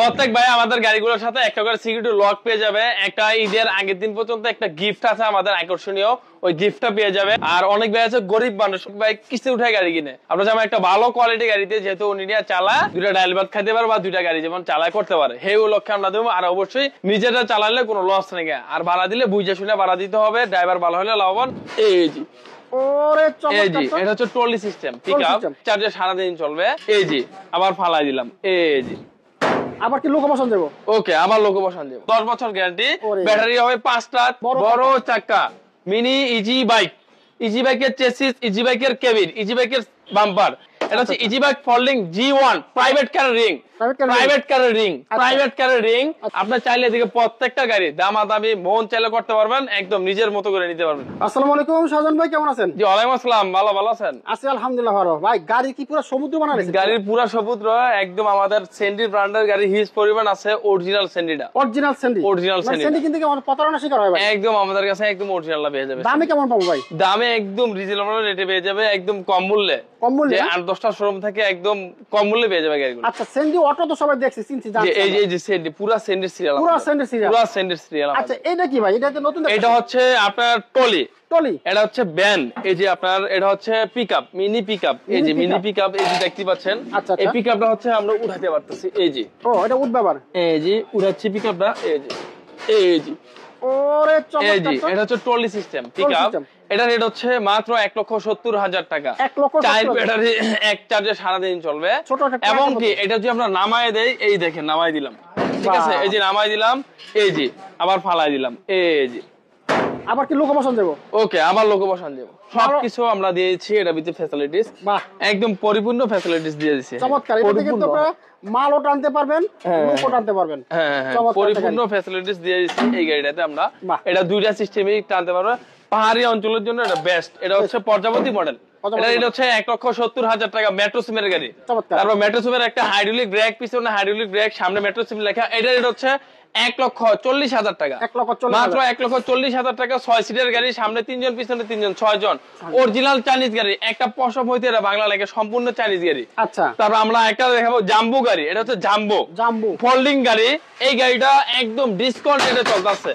প্রত্যেক ভাই আমাদের গাড়িগুলোর সাথে একটা করে সিকিউরিটি লক পেয়ে যাবে। একটা ঈদের আগের দিন পর্যন্ত একটা গিফট আছে আমাদের আকর্ষণীয়, ওই গিফটটা পেয়ে যাবে। আর অনেক ভাই আছে গরিব মানুষ, ভাই কিস্তি উঠায় গাড়ি কিনে। আমরা যেমন একটা ভালো কোয়ালিটি গাড়িতে যেহেতু উনি চালা দুইটা ডাইল ভাত খাইতে পারে বা দুইটা গাড়ি যেমন চালায় করতে পারে, সেই লক্ষ্যে আমরা দেবো। আর অবশ্যই নিজেরা চালালে কোনো লস নেই, আর ভাড়া দিলে বুঝে শুনে ভাড়া দিতে হবে। ড্রাইভার ভালো হলে লাভবান। এই জি এটা হচ্ছে ট্রলি সিস্টেম, পিকআপ, চার্জে সারাদিন চলবে। এই জি আবার ফালাই দিলাম। এই জি আবার কি লোকো বসান দেবো? ওকে, আবার লোকো বসান দেবো। 10 বছর গ্যারান্টি। ব্যাটারি হবে 5টা, বড় চাকা, মিনি ইজি বাইক, ইজি বাইকের চেসিস, ইজি বাইকের কেবিন, ইজি বাইকের বাম্পার। এটা হচ্ছে easy bike folding G1 private car ring, private কারের রিং, প্রাইভেট কারের রিং। আপনি চাইলে এদিকে প্রত্যেকটা গাড়ি দামাদামি মন চাইলে করতে পারবেন, একদম নিজের মতো করে নিতে পারবেন। আসসালামু আলাইকুম শাহজাহান ভাই, কেমন আছেন? জি ওয়ালাইকুম আসসালাম, ভালো আছেন? আছি আলহামদুলিল্লাহ ভালো। ভাই গাড়ি কি পুরো সমুদ্র বানাইছেন? গাড়ির পুরো সমুদ্র, একদম আমাদের সেন্ডি ব্র্যান্ডের গাড়ি হিউজ পরিমাণ আছে। অরিজিনাল সেন্ডিটা, অরিজিনাল সেন্ডি, অরিজিনাল সেন্ডি কিন্তু আমার প্রতারণা শিকার হয় ভাই। একদম আমাদের কাছে একদম অরিজিনালটা পেয়ে যাবে। দামে কেমন পাবো ভাই? দামে একদম রিজনেবল রেটে পেয়ে যাবে, একদম কম মূল্যে। কম মূল্যে 8-10টা শোরুম থেকে একদম কম মূল্যে পেয়ে যাবে গাড়িগুলো। আচ্ছা সেন্ডি অটো তো সবাই দেখছি, চিনছি জানি। এই যে সেন্ডি, পুরো সেন্ডি সিরিয়াল, পুরো সেন্ডি সিরিয়াল, পুরো সেন্ডি সিরিয়াল। আচ্ছা এটা কি ভাই? এটা তো নতুন। এটা হচ্ছে আপনার টলি, টলি। এটা হচ্ছে ভ্যান। এই যে আপনার এটা হচ্ছে পিকআপ, মিনি পিকআপ। এই যে মিনি পিকআপ, এই যে দেখতে পাচ্ছেন। এই পিকআপটা হচ্ছে আমরা উঠাতে পারতেছি। এই যে ও এটা উঠবে আবার। এই যে উঠাচ্ছি পিকআপটা। এই যে ওরে চমৎকার। এই যে এটা হচ্ছে ট্রলি সিস্টেম পিকআপ। এটা রেট হচ্ছে মাত্র 1,70,000 টাকা। 4 ব্যাটারি, এক চার্জে সারাদিন চলবে। এবং কি এটা যদি আমরা নামায় দেই, এই দেখেন নামাই দিলাম, ঠিক আছে? এই যে নামাই দিলাম, এই যে আবার ফালাই দিলাম। এই যে আবার কি লোকো বসান দেবো? ওকে, আবার লোকো বসান দেবো। সবকিছু আমরা দিয়েছি এর ভিতরে ফ্যাসিলিটিস, একদম পরিপূর্ণ ফ্যাসিলিটিস দিয়ে দিয়েছি। চমৎকার। এটা কিন্তু আপনারা মালও টানতে পারবেন, লোকও টানতে পারবেন। হ্যাঁ, পরিপূর্ণ ফ্যাসিলিটিস দিয়ে দিয়েছি এই গাড়িটাতে আমরা। এটা দুইটা সিস্টেমই টানতে পারবে। পাহাড়ি অঞ্চলের জন্য এটা বেস্ট। এটা হচ্ছে প্রজাপতি মডেল। এটা হচ্ছে 1,70,000 টাকা মেট্রো সিমের গাড়ি। তারপর মেট্রো সিমের একটা হাইড্রোলিক ব্রেক, পিছনে হাইড্রোলিক ব্রেক, সামনে মেট্রো সিম লেখা। এটা হচ্ছে 1,40,000 টাকা, মাত্র 1,40,000 টাকা। 6 সিটের গাড়ি, সামনে 3 জন, পিছনে 3 জন, 6 জন। অরিজিনাল চাইনিজ গাড়ি, একটা পশম হইতে এটা বাংলা লেখা, সম্পূর্ণ চাইনিজ গাড়ি। আচ্ছা, তারপর আমরা একটা দেখাবো জাম্বো গাড়ি। এটা হচ্ছে জাম্বো ফোল্ডিং গাড়ি। এই গাড়িটা একদম ডিসকাউন্ট রেটে চলতেছে।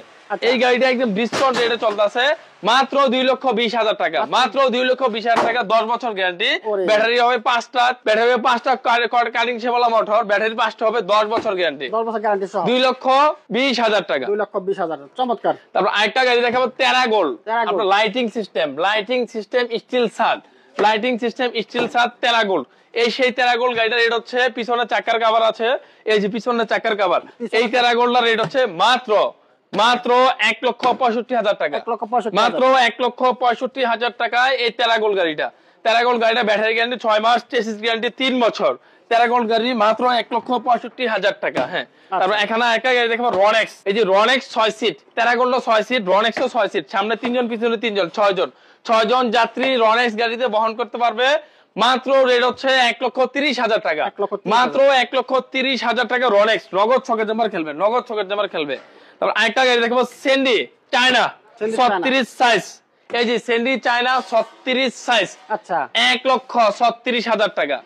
এই গাড়িটা একদম ডিসকাউন্ট রেটে চলতেছে মাত্র 2,20,000 টাকা, মাত্র 2,20,000 টাকা। 10 বছর গ্যারান্টি। ব্যাটারি হবে 5টা, ব্যাটারি হবে 5টা কারিং সেবালা মোটর। ব্যাটারি 5টা হবে, 10 বছর গ্যারান্টি, 10 বছর গ্যারান্টি সহ 2,20,000 টাকা, 2,20,000। চমৎকার। তারপর আরেকটা গাড়ি দেখাবো টেরা গোল্ড। আপনার লাইটিং সিস্টেম, স্টিল ছাদ, লাইটিং সিস্টেম স্টিল ছাদ, টেরা গোল্ড। এই সেই টেরা গোল্ড গাড়িটার রেট হচ্ছে, পিছনে চাকার কভার আছে, এই যে পিছনে চাকার কভার। এই টেরা গোল্ডের রেট হচ্ছে মাত্র 1,65,000 টাকা, মাত্র 1,65,000 টাকায় এই টেরাগোল্ড গাড়িটা। টেরাগোল্ড গাড়িটা ব্যাটারি গ্যারান্টি 6 মাস, চেসিস গ্যারান্টি 3 বছর। টেরাগোল্ড গাড়ি মাত্র 1,65,000 টাকা। হ্যাঁ, তারপর এখানে একটা গাড়ি দেখাবো রনেক্স। এই যে রনেক্স 6 সিট, টেরাগোল্ড 6 সিট, রনেক্সও 6 সিট, সামনে 3 জন, পিছনে 3 জন, 6 জন। 6 জন যাত্রী রনেক্স গাড়িতে বহন করতে পারবে। মাত্র রেট হচ্ছে 1,30,000 টাকা, মাত্র 1,30,000 টাকা। রনেক্স নগদ ছকের জামার খেলবে, নগদ ছকের জামার খেলবে। তারপর আরেকটা গাড়ি দেখবো সেন্ডি চায়না 36 সাইজ। এই যে সেন্ডি চায়না 36 সাইজ। আচ্ছা, 1,36,000 টাকা,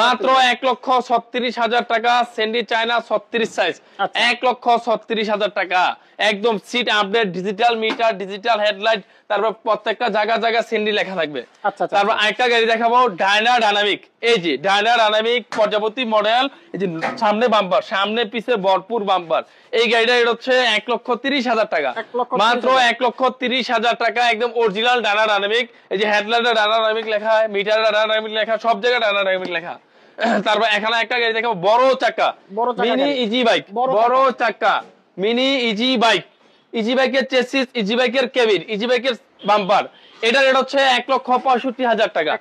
মাত্র 1,36,000 টাকা। সেন্ডি চায়না 36 সাইজ, 1,36,000 টাকা। একদম seat update, digital meter, digital headlight, তারপর প্রত্যেকটা জায়গা সেন্ডি লেখা থাকবে। তারপর আরেকটা গাড়ি দেখাবো ডায়নামিক। এই যে ডায়নামিক প্রজাপতি মডেল। এই যে সামনে বাম্পার, সামনে পিছে ভরপুর বাম্পার। এই গাড়িটা এটা হচ্ছে 1,30,000 টাকা, মাত্র 1,30,000 টাকা। একদম অরিজিনাল ডায়নামিক। এই যে হেডলাইটে ডায়নামিক লেখা, মিটারে ডায়নামিক লেখা, সব জায়গায় ডায়নামিক লেখা। তারপর এখানে একটা গাড়ি দেখাবো বড় চাকা, মিনি ইজি বাইক, বড় চাকা মিনি ইজি বাইক, ইজি বাইকের চেসিস, ইজি বাইকের কেবিন, ইজি বাইকের বাম্পার। এটা রেট হচ্ছে 1,65,000 টাকা,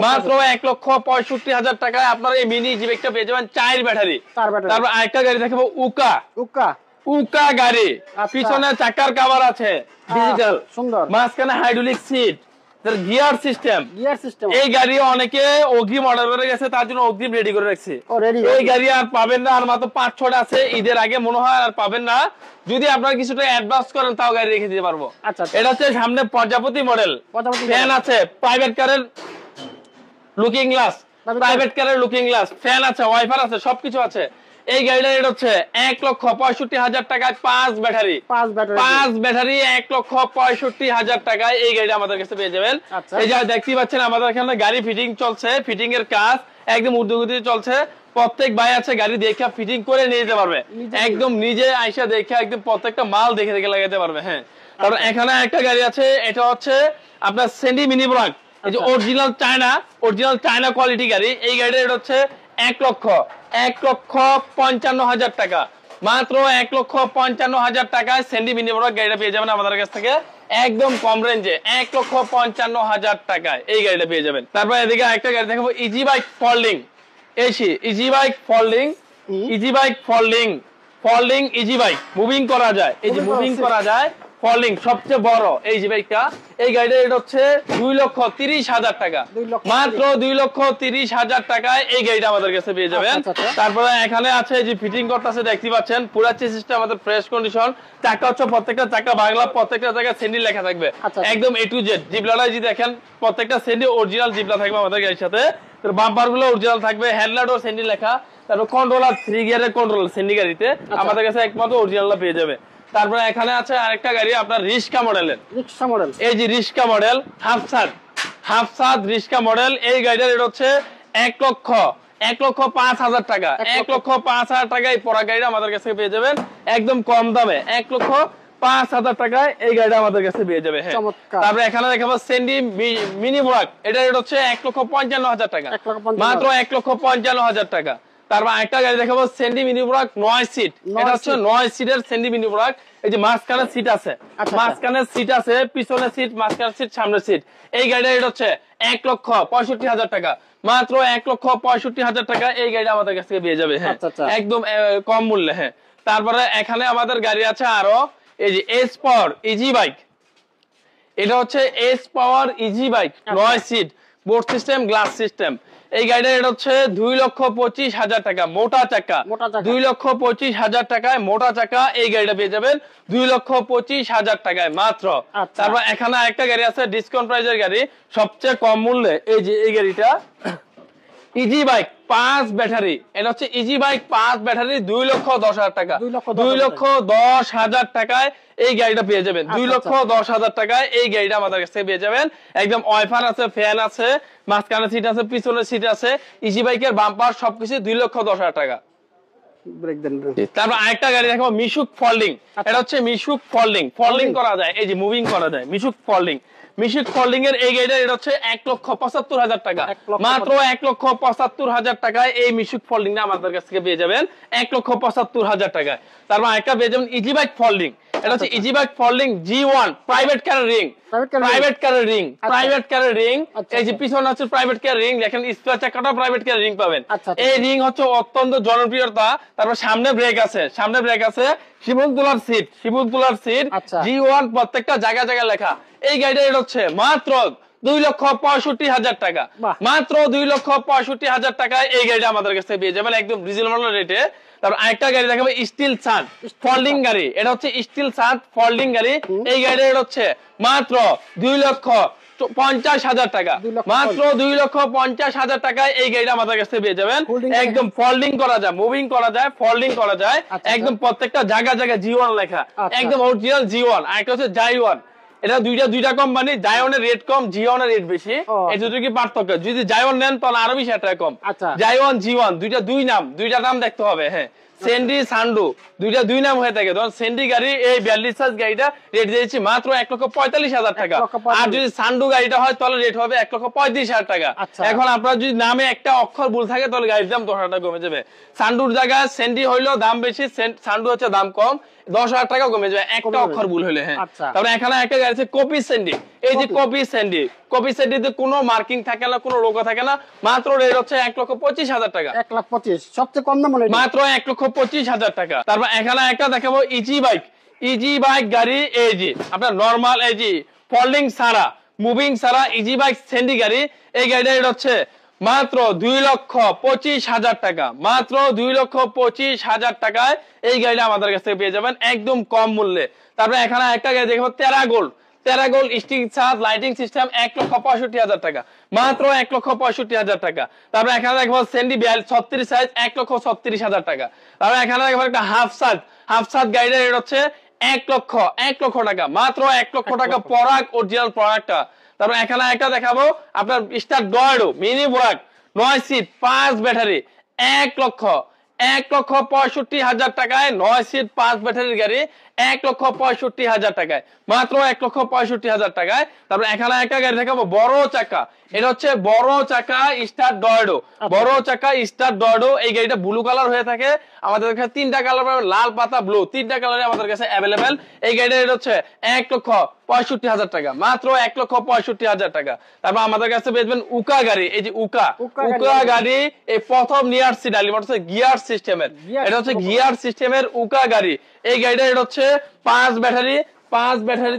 মাত্র 1,65,000 টাকায় আপনারা এই মিনি ইজি বাইকটা পেয়ে যাবেন। 4 ব্যাটারি। তারপর আরেকটা গাড়ি দেখাবো উকা গাড়ি। পিছনে চাকার কভার আছে ডিজিটাল, সুন্দর, মাঝখানে হাইড্রোলিক সিট, গিয়ার সিস্টেম। এই গাড়ি অনেকে অগ্রিম অর্ডার করে গেছে, তার জন্য অগ্রিম রেডি করে রাখছি। এই গাড়ি আর পাবেন না, আর মাত্র 5-6টা আছে। ঈদের আগে মনে হয় আর পাবেন না। যদি আপনারা কিছুটা অ্যাডভান্স করেন তাও গাড়ি রেখে দিতে পারবো। এটা হচ্ছে সামনে প্রজাপতি মডেল, ফ্যান আছে, প্রাইভেট কারের লুকিং গ্লাস, প্রাইভেট কারের লুকিং গ্লাস, ফ্যান আছে, ওয়াইফার আছে, সবকিছু আছে। এই গাড়িটা রেট হচ্ছে 1,65,000 টাকায় 5 ব্যাটারি 5 ব্যাটারি 1,65,000 টাকায় এই গাড়িটা আমাদের কাছে পেয়ে যাবেন। এই যে দেখতে পাচ্ছেন আমাদের এখানে গাড়ি ফিটিং চলছে, ফিটিং এর কাজ একদম ঊর্ধ্বগতিতে চলছে। প্রত্যেক ভাই আছে গাড়ি দেখে ফিটিং করে নিয়ে যেতে পারবে, একদম নিজে আইসা দেখে একদম প্রত্যেকটা মাল দেখে দেখে লাগাতে পারবে। হ্যাঁ, কারণ এখানে একটা গাড়ি আছে, এটা হচ্ছে আপনার সেন্ডি মিনি ব্রাক, এই যে অরিজিনাল চায়না কোয়ালিটি গাড়ি। এই গাড়িটা এটা হচ্ছে 1,55,000 টাকা, মাত্র 1,55,000 টাকায় সেন্ডি মিনি ব্রাক গাড়িটা পেয়ে যাবেন আমাদের কাছ থেকে একদম কম রেঞ্জে 1,55,000 টাকায় এই গাড়িটা পেয়ে যাবেন। তারপর এদিকে একটা গাড়ি দেখাবো, easy bike folding AC, easy bike folding, easy bike folding easy bike moving করা যায়, এই যে মুভিং করা যায় ফোল্ডিং সবচেয়ে বড় এই যে বাইকটা। এই গাড়িটা এটা হচ্ছে 2,30,000 টাকা, মাত্র 2,30,000 টাকায় এই গাড়িটা আমাদের কাছে পেয়ে যাবেন। তারপরে এখানে আছে যে ফিটিং করতেছে দেখতে পাচ্ছেন, পুরো চেসিসটা আমাদের ফ্রেশ কন্ডিশন, চাকা হচ্ছে প্রত্যেকটা চাকা বাংলা, প্রত্যেকটা জায়গায় সেন্ডি লেখা থাকবে একদম A to Z। জিবলাটা যদি দেখেন প্রত্যেকটা সেন্ডি অরিজিনাল জিবলা থাকবে আমাদের গাড়ির সাথে, বাম্পার গুলো অরিজিনাল থাকবে, হেডলাইটও সেন্ডি লেখা, তারপর কন্ট্রোলার 3 গিয়ারের কন্ট্রোলার সেন্ডি গাড়িতে আমাদের কাছে একমাত্র অরিজিনালটা পেয়ে যাবে। তারপরে এখানে আছে আরেকটা গাড়ি আপনার রিস্কা মডেলের, এই যে রিস্কা মডেল হাফসাদ রিস্কা মডেল। এই গাড়িটার রেট হচ্ছে 1,05,000 টাকা, 1,05,000 টাকায় পড়া গাড়িটা আমাদের কাছে পেয়ে যাবেন একদম কম দামে, 1,05,000 টাকায় এই গাড়িটা আমাদের কাছে পেয়ে যাবে। হ্যাঁ, তারপরে এখানে দেখাবো সেন্ডি মিনি ব্রাক, এটা রেট হচ্ছে 1,55,000 টাকা, মাত্র 1,55,000 টাকা। তারপর একটা গাড়ি দেখাবো সেন্ডি মিনি ব্রাক 9 সিট, এটা হচ্ছে 9 সিটের সেন্ডি মিনি ব্রাক। এই যে মাঝখানে সিট আছে, মাঝখানে সিট আছে, পিছনে সিট, মাঝখানে সিট, সামনে সিট। এই গাড়িটা এটা হচ্ছে 1,65,000 টাকা, মাত্র 1,65,000 টাকা এই গাড়িটা আমাদের কাছ থেকে পেয়ে যাবে। হ্যাঁ, একদম কম মূল্যে। হ্যাঁ, তারপরে এখানে আমাদের গাড়ি আছে আরো, এই যে এস পাওয়ার ইজি বাইক, এটা হচ্ছে S power easy bike 9 seat, board system, glass system. এই গাড়িটা এটা হচ্ছে 2,25,000 টাকা, মোটা চাকা 2,25,000 টাকায় মোটা চাকা এই গাড়িটা পেয়ে যাবেন 2,25,000 টাকায় মাত্র। তারপর এখানে একটা গাড়ি আছে ডিসকাউন্ট প্রাইজের গাড়ি সবচেয়ে কম মূল্যে, এই যে এই গাড়িটা ইজি বাইক 5 ব্যাটারি, এটা হচ্ছে ইজি বাইক 5 ব্যাটারি 2,10,000 টাকা, 2,10,000 টাকায় এই গাড়িটা পেয়ে যাবেন, 2,10,000 টাকায় এই গাড়িটা আমাদের কাছে পেয়ে যাবেন। একদম ওয়াইফার আছে, ফ্যান আছে, মাঝখানে সিট আছে, পিছনে সিট আছে, ইজি বাইকের বাম্পার সবকিছু 2,10,000 টাকা। তারপর আরেকটা গাড়ি দেখাবো মিশুক ফোল্ডিং, এটা হচ্ছে মিশুক ফোল্ডিং করা যায়, এই যে মুভিং করা যায় মিশুক ফোল্ডিং এর এই গাড়িটা এটা হচ্ছে 1,75,000 টাকা, মাত্র 1,75,000 টাকায় এই মিশুক ফোল্ডিং আমাদের কাছ থেকে পেয়ে যাবেন 1,75,000 টাকায়। তারপর একটা পেয়ে যাবেন ইজি বাইক ফোল্ডিং, এটা হচ্ছে easy bike folding G1 private কারের রিং, এই যে পিছনে হচ্ছে প্রাইভেট কার রিং, দেখেন স্পেয়ার চাকাটা প্রাইভেট কার রিং পাবেন। এই রিং হচ্ছে অত্যন্ত জনপ্রিয়তা। তারপর সামনে ব্রেক আছে, শিবুল তোলার সিট G1 প্রত্যেকটা জায়গায় জায়গায় লেখা। এই গাড়িটা এটা হচ্ছে মাত্র 2,65,000 টাকা, মাত্র 2,65,000 টাকায় এই গাড়িটা আমাদের কাছে পেয়ে যাবেন একদম রিজনেবল রেটে। তারপর আরেকটা গাড়ি দেখাবো স্টিল সান ফোল্ডিং গাড়ি, এটা হচ্ছে স্টিল সান ফোল্ডিং গাড়ি। এই গাড়িটা এটা হচ্ছে মাত্র 2,50,000 টাকা, মাত্র 2,50,000 টাকায় এই গাড়িটা আমাদের কাছে পেয়ে যাবেন একদম ফোল্ডিং করা যায়, মুভিং করা যায়, ফোল্ডিং করা যায়, একদম প্রত্যেকটা জায়গায় জায়গায় G1 লেখা, একদম অরিজিনাল G1। আরেকটা হচ্ছে জাইওয়ান, এটা দুইটা কোম্পানি, জাইওনের রেট কম, জিওনের রেট বেশি, এই দুটো কি পার্থক্য। যদি জাইওন নেন তাহলে আরো বেশি টাকা কম। জাইওন G1 দুইটা নাম দেখতে হবে। হ্যাঁ, সেন্ডি সান্ডু দুই নাম হয়ে থাকে। ধরুন সেন্ডি গাড়ি এই 42 সাইজ গাড়িটা রেট দিয়েছি মাত্র 1,45,000 টাকা, আর যদি সান্ডু গাড়িটা হয় তাহলে রেট হবে 1,35,000 টাকা। এখন আপনার যদি নামে একটা অক্ষর ভুল থাকে তাহলে গাড়ির দাম 10,000 টাকা কমে যাবে। সান্ডুর জায়গায় সেন্ডি হইলেও দাম বেশি, সান্ডু হচ্ছে দাম কম, 10,000 টাকা কমে যাবে একটা অক্ষর ভুল হইলে। হ্যাঁ, তারপরে এখানে একটা গাড়ি আছে কপি সেন্ডি, এই যে কপি সেন্ডিতে কোনো মার্কিং থাকে না, কোনো লোগো থাকে না, মাত্র রেট হচ্ছে 1,25,000 টাকা, 1,25,000 সবচেয়ে কম দাম মাত্র 1,25,000 টাকা। তারপর এখানে একটা দেখাবো ইজি বাইক গাড়ি, এই যে আপনার নরমাল এই যে ফোল্ডিং ছাড়া, মুভিং ছাড়া ইজি বাইক সেন্ডি গাড়ি। এই গাড়িটা রেট হচ্ছে মাত্র 2,25,000 টাকা, মাত্র 2,25,000 টাকায় এই গাড়িটা আমাদের কাছ থেকে পেয়ে যাবেন একদম কম মূল্যে। তারপরে এখানে একটা গাড়ি দেখবো টেরাগোল্ড স্টিক ছাদ লাইটিং সিস্টেম 1,65,000 টাকা, মাত্র 1,65,000 টাকা। তারপর এখানে দেখবো সেন্ডি 36 সাইজ 1,36,000 টাকা। তারপর এখানে দেখবো একটা হাফ ছাদ গাড়িটার রেট হচ্ছে 1 লক্ষ টাকা, মাত্র 1 লক্ষ টাকা পরাগ অরিজিনাল প্রোডাক্টটা। তারপর এখানে একটা দেখাবো আপনার স্টার ডয়েডো মিনি বোরাক 9 সিট 5 ব্যাটারি 1,65,000 টাকায় 9 সিট 5 ব্যাটারির গাড়ি 1,65,000 টাকায়, মাত্র 1,65,000 টাকায়। তারপর এখানে একটা গাড়ি দেখাবো বড় চাকা, এটা হচ্ছে বড় চাকা স্টার ডয়েডো, বড় চাকা স্টার ডয়েডো। এই গাড়িটা ব্লু কালার হয়ে থাকে, আমাদের কাছে 3টা কালার পাবেন, লাল পাতা ব্লু, 3টা কালারে আমাদের কাছে অ্যাভেলেবেল। এই গাড়িটা রেট হচ্ছে 1,65,000 টাকা, মাত্র 1,65,000 টাকা। তারপর আমাদের কাছে বেচবেন উকা গাড়ি, এই যে উকা গাড়ি এই প্রথম নিয়ে আসছি ডালি মোটরস গিয়ার সিস্টেমের, এটা হচ্ছে গিয়ার সিস্টেমের উকা গাড়ি। এই গাড়িটা রেট হচ্ছে 5 ব্যাটারি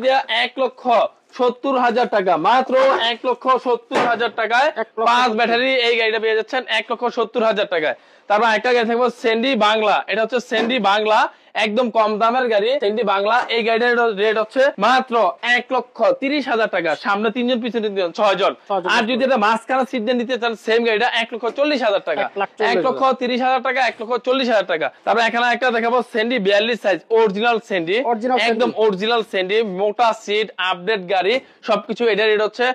দিয়ে 1,70,000 টাকা, মাত্র 1,70,000 টাকায় 5 ব্যাটারি এই গাড়িটা পেয়ে যাচ্ছেন 1,70,000 টাকায়। তারপর একটা গাড়ি থাকবো সেন্ডি বাংলা, এটা হচ্ছে সেন্ডি বাংলা, একদম কম দামের গাড়ি সেন্ডি বাংলা। এই গাড়িটার রেট হচ্ছে মাত্র 1,30,000 টাকা, সামনে 3 জন পিছনে 6 জন। আর যদি এটা মাঝখানে সিট দিয়ে নিতে চান সেম গাড়িটা 1,40,000 টাকা, 1,30,000 টাকা, 1,40,000 টাকা। তারপর এখানে একটা দেখাবো সেন্ডি 42 সাইজ অরিজিনাল সেন্ডি, একদম অরিজিনাল সেন্ডি, মোটা সিট, আপডেট গাড়ি সবকিছু। এটা রেট হচ্ছে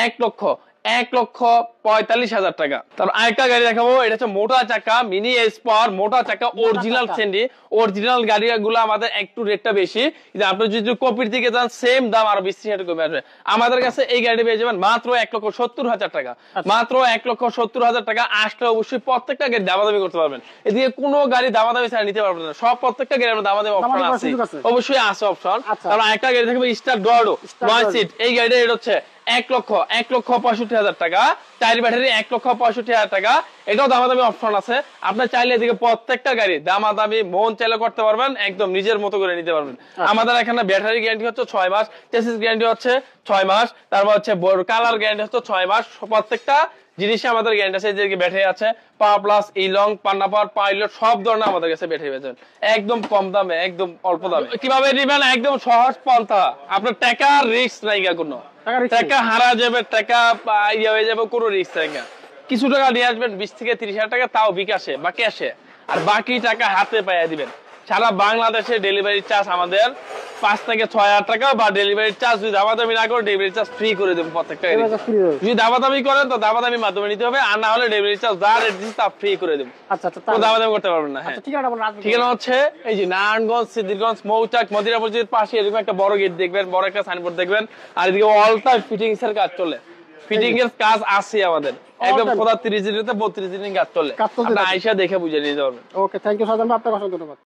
1,45,000 টাকা। তারপর আরেকটা গাড়ি দেখাবো, এটা হচ্ছে মোটা চাকা মিনি এসপার, মোটা চাকা অরিজিনাল সেন্ডি। অরিজিনাল গাড়িগুলো আমাদের একটু রেটটা বেশি, কিন্তু আপনি যদি কপির দিকে যান সেম দাম আরো 20,000 কমে আসবে। আমাদের কাছে এই গাড়ি পেয়ে যাবেন মাত্র 1,70,000 টাকা, মাত্র 1,70,000 টাকা। আসলে অবশ্যই প্রত্যেকটা গাড়ি দামাদামি করতে পারবেন, এদিকে কোনো গাড়ি দামাদামি ছাড়া নিতে পারবেন না, সব প্রত্যেকটা গাড়ি দামাদামি অপশন আছে, অবশ্যই আছে অপশন। তারপর আরেকটা গাড়ি থাকবে স্টার ডয়েডো 9 সিট, এই গাড়িটা রেট হচ্ছে 1,65,000 টাকা, 4 ব্যাটারি 1,65,000 টাকা। এটাও দামাদামি অপশন আছে, আপনার চাইলে এদিকে প্রত্যেকটা গাড়ি দামাদামি মন চাইলে করতে পারবেন, একদম নিজের মতো করে নিতে পারবেন। আমাদের এখানে ব্যাটারি গ্যারান্টি হচ্ছে 6 মাস, চেসিস গ্যারান্টি হচ্ছে 6 মাস, তারপর হচ্ছে কালার গ্যারান্টি হচ্ছে 6 মাস। প্রত্যেকটা জিনিসে আমাদের গ্যারান্টি আছে, যে ব্যাটারি আছে পাওয়ার প্লাস, ইলং, পান্না পাওয়ার, পাইলট সব ধরনের আমাদের কাছে ব্যাটারি পেয়ে যাবেন একদম কম দামে, একদম অল্প দামে। কিভাবে নিবেন? একদম সহজ পন্থা, আপনার টাকা রিস্ক নাই, কোনো টাকা হারা যাবে, টাকা ইয়ে হয়ে যাবে, কোনো রিস্ক নাই। কিছু টাকা নিয়ে আসবেন 20 থেকে 30,000 টাকা, তাও বিকাশে বা ক্যাশে, আর বাকি টাকা হাতে পাইয়া দিবেন। সারা বাংলাদেশে ডেলিভারি চার্জ আমাদের 5 থেকে 6,000 টাকা, বা ডেলিভারি চার্জ যদি দামাদামি না করে ডেলিভারি চার্জ ফ্রি করে দেবো প্রত্যেকটা। যদি দামাদামি করেন তো দামাদামির মাধ্যমে নিতে হবে, আর না হলে ডেলিভারি চার্জ যা রেট দিচ্ছি তা ফ্রি করে দেবো, দামাদামি করতে পারবেন না। হ্যাঁ, ঠিকানা হচ্ছে এই যে নারায়ণগঞ্জ, সিদ্ধিরগঞ্জ, মৌচাক, মদিনা মসজিদের পাশে এরকম একটা বড় গেট দেখবেন, বড় একটা সাইনবোর্ড দেখবেন, আর এদিকে অল টাইম ফিটিংস এর কাজ চলে, ফিটিং এর কাজ আছে আমাদের, একদম 30 দিনে 32 দিনের কাজ চলে, আপনি আয়শা দেখে বুঝে নিতে পারবেন। ওকে, থ্যাংক ইউ সাজান ভাই, আপনাকে অসংখ্য ধন্যবাদ।